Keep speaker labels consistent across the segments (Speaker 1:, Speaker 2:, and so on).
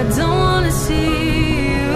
Speaker 1: I don't wanna see you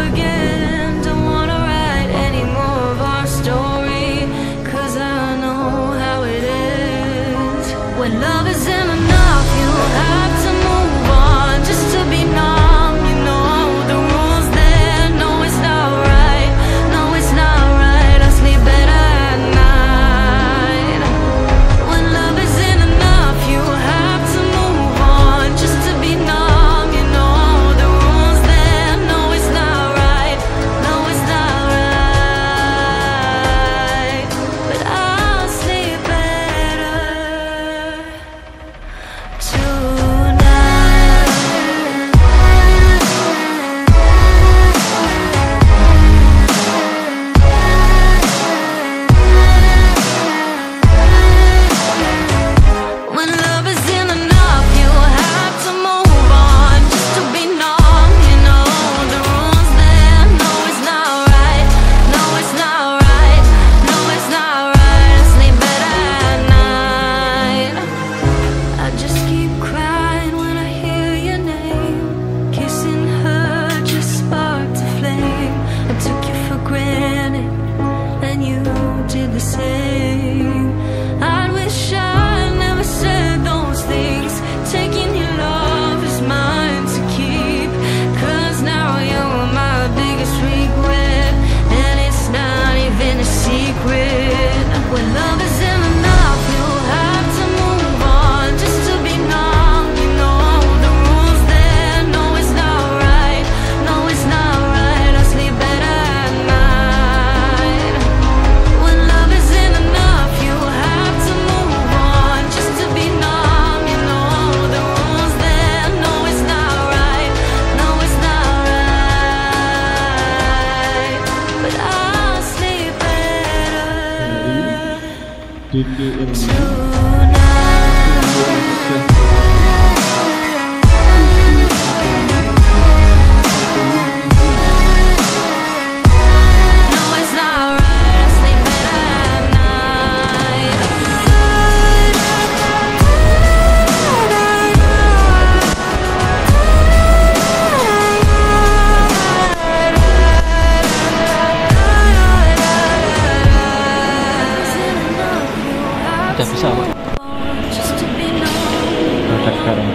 Speaker 1: again. Don't wanna write any more of our story, 'cause I know how it is. When love isn't enough, you have to move on just to be numb. You know the rules there. No, it's not right. No, it's not right. I sleep better at night. When love isn't enough, you have to move on just to be numb. You know the rules there. No, it's not right. No, it's not right. But I'll sleep better
Speaker 2: bisa Pak? Berangkat sekarang.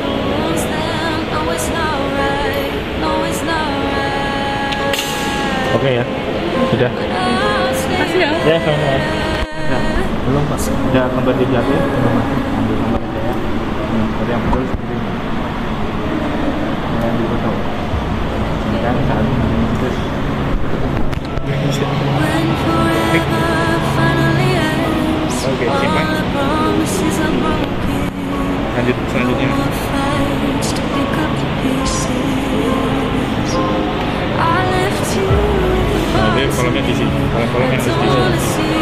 Speaker 2: Oke ya, sudah.
Speaker 3: Makasih ya.
Speaker 2: Ya sama-sama. Ya, belum Pak. Udah kembali di jatuh, belum masuk. Ambil nomor aja ya. Tadi yang betul seperti ini. Yang di foto. Kan saat terus. Oke, simpan. Lanjut selanjutnya. Nanti kolomnya di sini. Kolomnya harus di sini.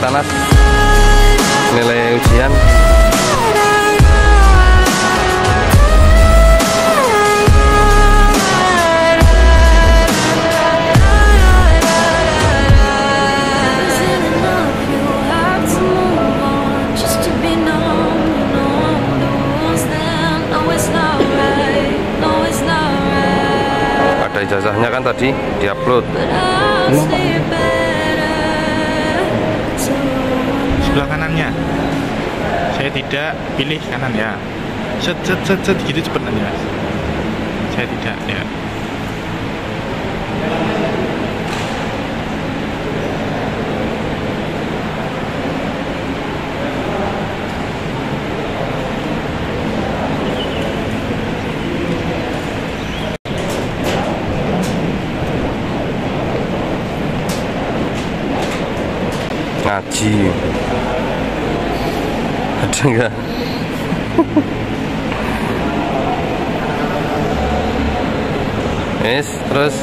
Speaker 4: panas nilai ujian. Ada ijazahnya kan tadi diupload.
Speaker 2: Belum Pak. Sebelah kanannya. Saya tidak pilih kanan ya. Set gitu cepet aja Mas. Saya tidak ya.
Speaker 4: Ngaji ada enggak? Terus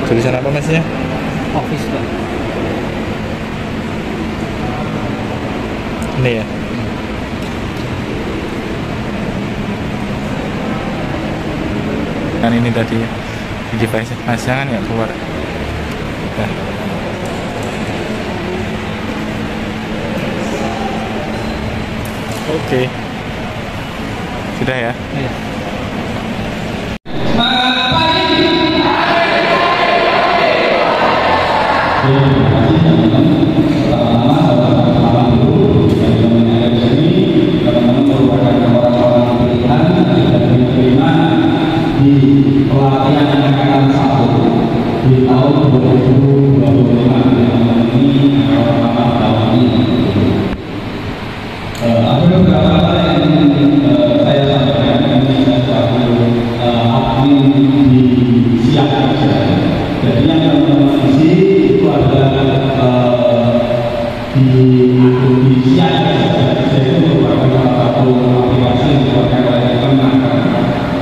Speaker 2: tulisan apa Mas ya?
Speaker 3: Office Pak.
Speaker 2: Ini ya. Kan ini tadi di device Mas jangan ya keluar. Nah. Oke. Sudah ya?
Speaker 3: Iya.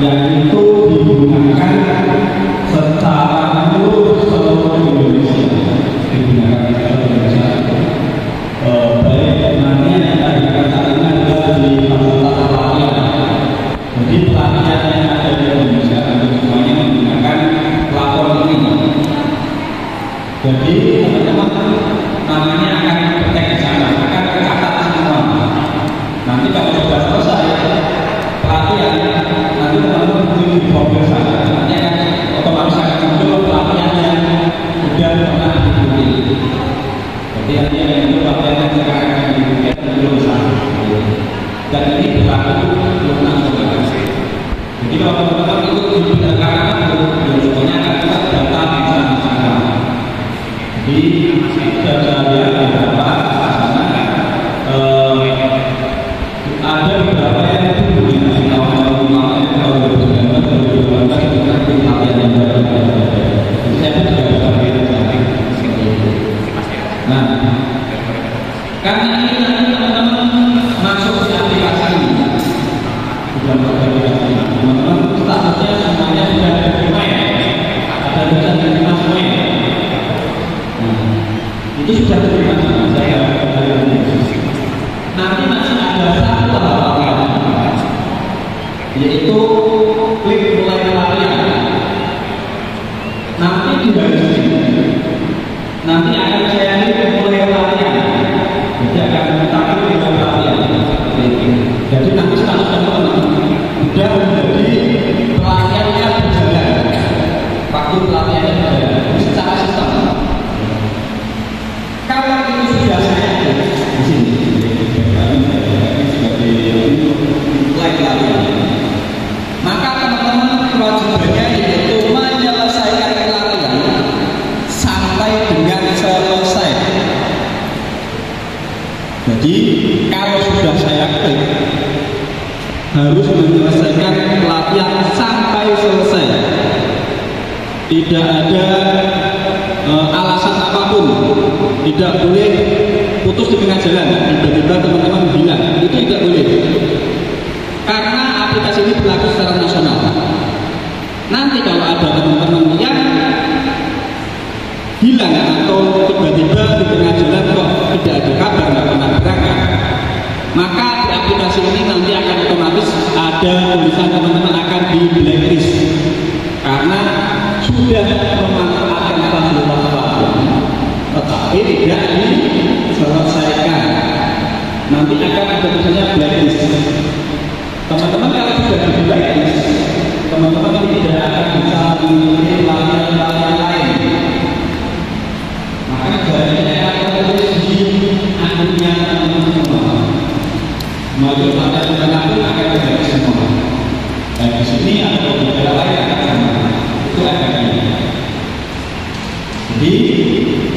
Speaker 5: yang itu digunakan secara menyeluruh seluruh Indonesia, digunakan di Indonesia. Baik nanti yang kita dikatakan adalah di fakultas pelatihan. Jadi pelatihan yang ada di Indonesia itu semuanya menggunakan platform ini. Jadi teman-teman namanya akan praktek di sana, akan tercatat semua. Nanti kalau sudah selesai pelatihan, nanti teman-teman muncul di profil sana. Nanti akan otomatis akan muncul pelatihan yang sudah pernah diikuti. Jadi artinya yang itu pelatihan yang sekarang akan diikuti muncul di sana. Dan ini berlaku untuk nasional. Jadi kalau teman-teman ikut di bidang itu, semuanya akan kita data di sana. Jadi sudah saya lihat beberapa sana ada beberapa yang itu di tahun-tahun kalau 2019, 2018 itu kan pelatihan yang baru. Jadi saya juga nah, karena ini nanti teman-teman masuk di aplikasi ini, sudah masuk di aplikasi ini, teman-teman statusnya semuanya sudah diterima ya, ada bisa diterima semua ya. Itu sudah diterima sama saya. Nanti masih ada satu tahapan, yaitu klik mulai pelatihan. Nanti di bagian sini, nanti akan saya klik mulai pelatihan. Jadi akan menyatakan mulai pelatihan. Jadi nanti status teman-teman sudah menjadi pelatihannya berjalan. Waktu pelatihannya berjalan secara sistem. Kalau ini sudah saya di sini, mulai pelatihan, maka teman-teman kewajibannya yaitu menyelesaikan pelatihan sampai dengan selesai. Jadi kalau sudah saya klik, harus menyelesaikan pelatihan sampai selesai. Tidak ada alasan apapun. Tidak boleh putus di tengah jalan, tiba-tiba teman-teman bilang, itu tidak boleh. Karena aplikasi ini berlaku secara nasional. Nanti kalau ada teman-teman yang hilang atau tiba-tiba di tengah jalan kok tidak ada kabar, nggak pernah berangkat, maka di aplikasi ini nanti akan otomatis ada tulisan teman-teman akan di blacklist karena sudah memanfaatkan fasilitas pelabuhan tetapi tidak diselesaikan. Nanti akan ada tulisannya blacklist. Teman-teman kalau sudah di blacklist, teman-teman tidak akan bisa mengikuti pelatihan-pelatihan lain. Maka jalannya akan terus di akhirnya teman-teman melalui pelatihan aku akan terjadi semua. Dan di sini ada beberapa lain yang akan sama. Itu akan ini. Jadi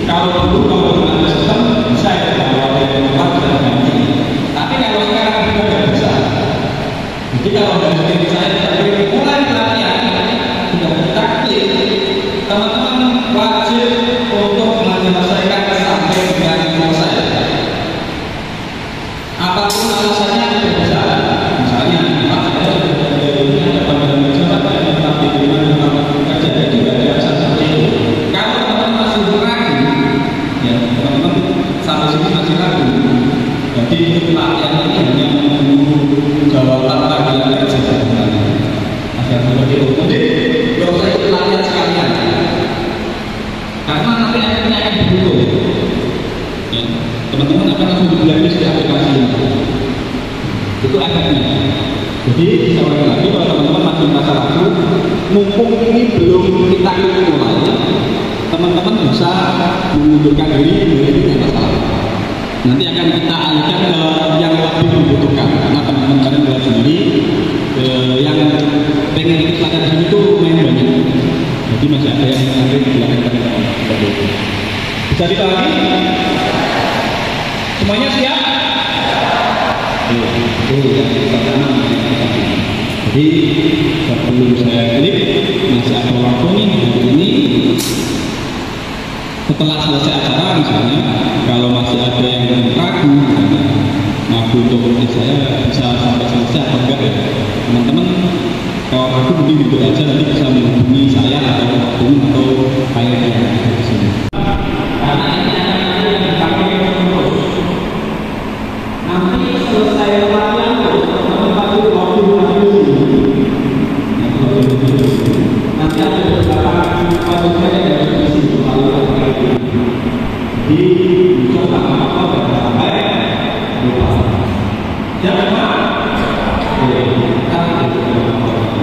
Speaker 5: kalau dulu kalau ada sistem bisa ya kalau ada tempat dan ganti. Tapi kalau sekarang kita tidak bisa. Jadi kalau dari sini saya dari mulai pelatihan sudah kita klik, teman-teman wajib untuk menyelesaikan sampai dengan selesai. Apapun alasannya tidak bisa. Misalnya, Pak saya sudah ini ada panggilan kerja, Pak saya tetap diterima di tempat kerja, jadi tidak ada alasan seperti itu. Kalau teman-teman masih ragu, ya teman-teman sampai sini masih ragu. Jadi pelatihan ini hanya menunggu jawaban panggilan kerja sebenarnya. Ada seperti itu. Jadi kalau saya ikut pelatihan sekalian, karena nanti akhirnya akan dibutuh. Ya, teman-teman akan langsung di-blacklist di aplikasi ini. Itu akhirnya. Jadi sekali lagi kalau teman-teman masih merasa ragu, mumpung ini belum kita mulai, teman-teman bisa mengundurkan diri tidak masalah. Nanti akan kita alihkan ke yang lebih membutuhkan karena teman-teman kalian melihat sendiri yang pengen ikut pelatihan di sini itu main banyak. Jadi masih ada yang nanti di belakang seperti itu. Bisa dipahami? Semuanya siap? Itu yang pertama. Jadi sebelum saya klik masih ada waktu nih hari ini. Setelah selesai acara misalnya, kalau masih ada yang ragu, ragu untuk saya bisa sampai selesai atau enggak ya, teman-teman. Kalau ragu mungkin gitu aja nanti bisa menghubungi saya atau kayak di sini. Karena ini ada yang dipakai terus. Nanti selesai pelatihan terus teman-teman waktu nanti ada beberapa pasukan yang dari sini di coba apa sampai lupa. Jangan lupa.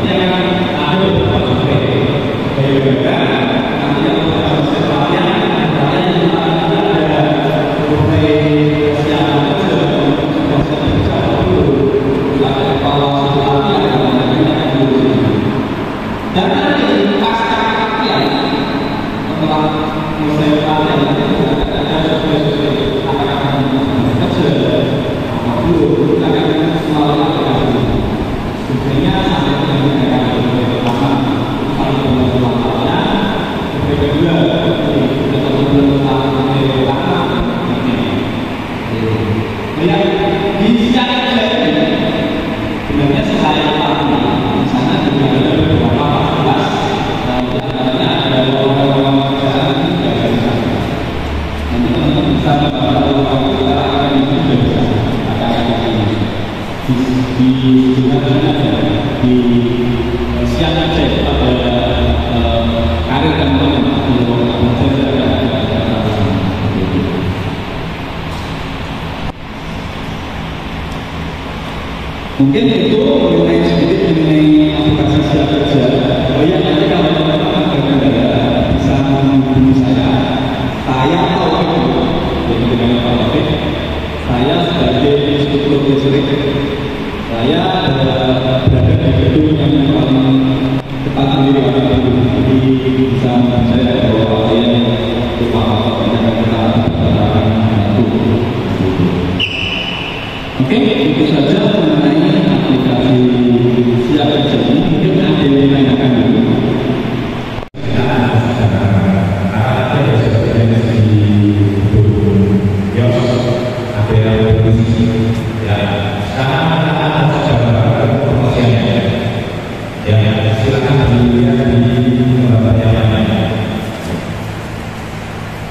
Speaker 5: Jangan ada beberapa survei. Nanti yang pelatihan ada survei siapa dan nanti pasca pelatihan setelah selesai pelatihan ada survei apakah kerja atau belum akan selalu ada surveinya sampai dengan survei pertama sampai dengan pelatihan survei kedua survei pertama yang di siang ini sebenarnya saya pahami di sana juga ada beberapa fasilitas dan diantaranya ada ruang-ruang pekerjaan yang tidak bisa. Nanti teman-teman bisa membawa ruang kita akan itu juga bisa akan ini di sebenarnya ada di siang aja ada karir teman-teman di ruang kerja ada. Mungkin itu mengenai sedikit mengenai aplikasi siap kerja. Oh ya, nanti kalau teman-teman berkendara bisa menghubungi saya tahu itu jadi dengan Pak David. Saya sebagai instruktur listrik, saya berada di gedung yang paling depan sendiri jadi bisa saya bahwa saya lupa apa yang kita itu. Oke, itu saja mengenai aplikasi siap kerja ini. Mungkin ada yang menanyakan dulu. Ada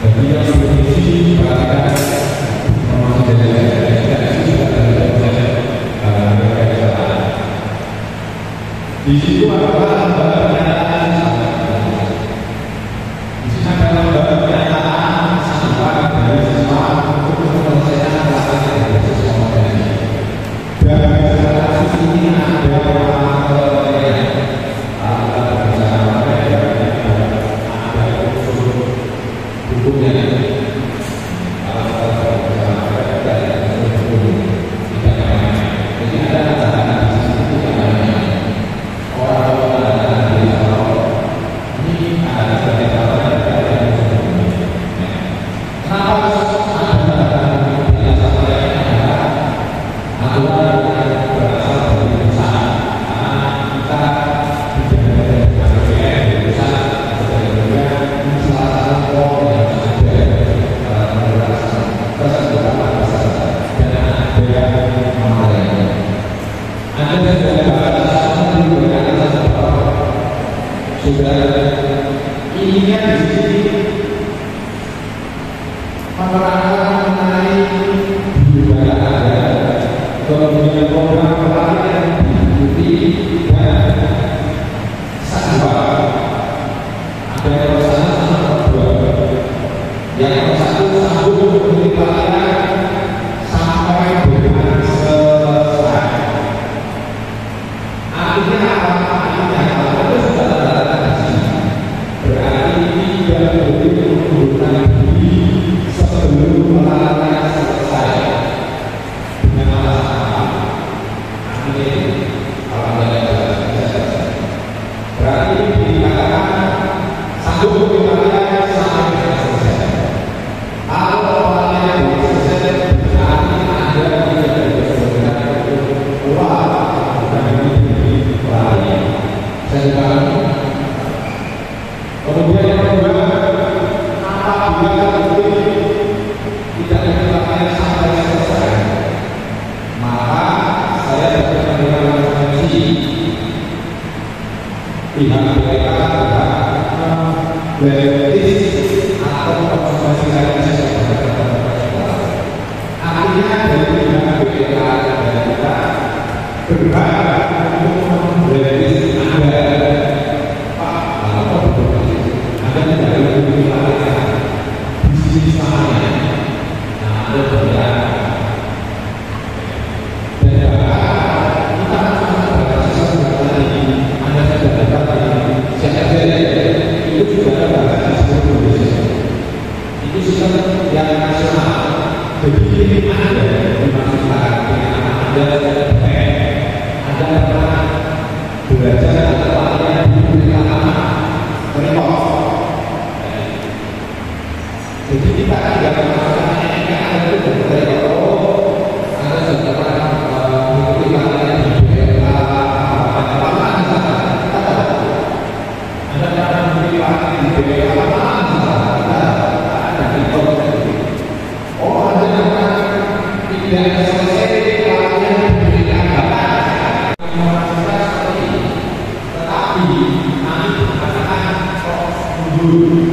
Speaker 5: Bagi yang berisi perhatikan informasi dari di situ adalah pernyataan di sini adalah pernyataan siswa dari siswa untuk menyelesaikan pelatihan dari siswa ini. Dan kasus ini ada hukumnya. Ini kan di sini menerangkan mengenai budaya ada, kemudian program pelatihan diikuti dan siswa ada yang bersama sama dua, yang satu sambung mengikuti pelatihan sampai dengan selesai. Artinya apa? Sebelum pelatihan selesai dengan alasan ini berarti dikatakan sanggup pelatihan sampai selesai. Kalau pelatihan selesai berarti ada tidak keluar dari pelatihan. Kemudian yang kedua, apabila tidak dilakukan sampai selesai, maka saya dapat menerima konsekuensi pihak mereka blacklist atau konsekuensi lainnya. Artinya dari pihak mereka dan kita berhak untuk blacklist Anda, Pak, Anda tidak boleh dilakukan di sisi sana. Ada perbedaan dan kita Anda sudah dapat itu sudah ada itu sistem yang nasional. Jadi ini ada dimaksudkan Anda pernah belajar atau pelatihan di pemerintahan Freeport. Jadi kita tidak mengatakan ada itu dari ada sejarah mengikuti pelatihan di daerah ada cara mengikuti pelatihan di daerah ada di kota. Oh, ada yang tidak selesai pelatihan di daerah tetapi nanti mengatakan kok mundur.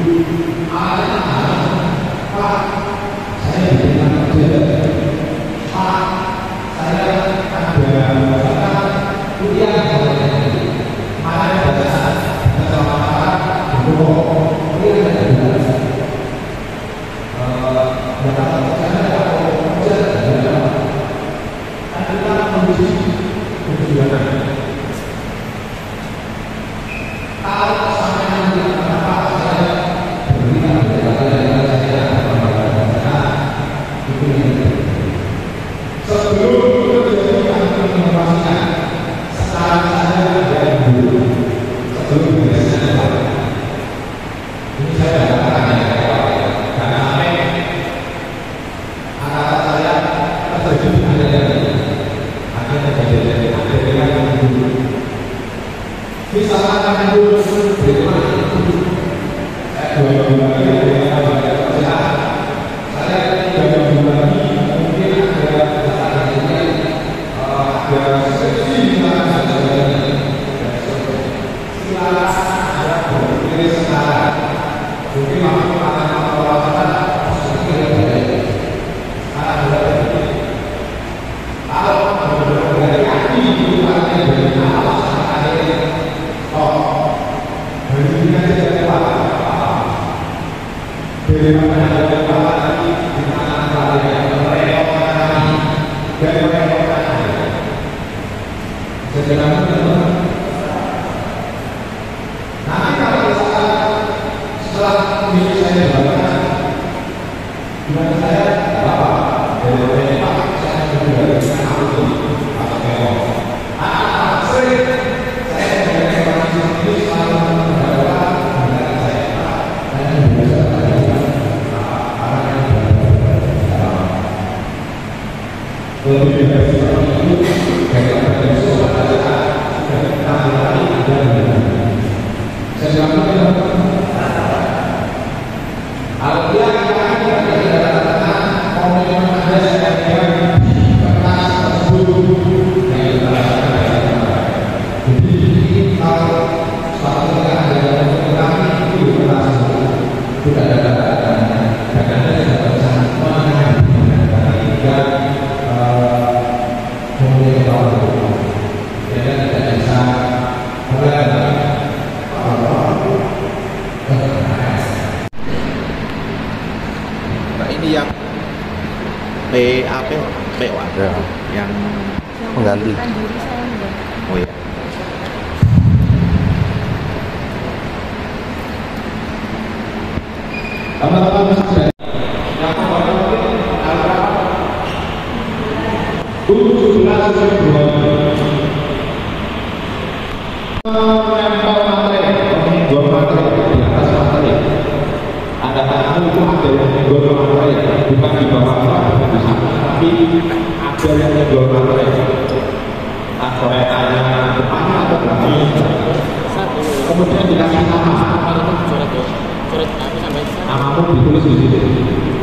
Speaker 5: Pak, saya tidak kerja
Speaker 2: Nah ini yang PAP,
Speaker 4: Ya.
Speaker 2: yang
Speaker 4: Mengganti.
Speaker 2: oh ya. Teman-teman sekalian, yang berapa? 17 Februari. Menempel materi, menggol materi di atas materi. Ada tamu itu ada yang menggol materi, bukan di bawah materi, tapi ada yang menggol materi. Koreanya depannya atau belakangnya. Kemudian dikasih nama. Namamu ditulis di situ.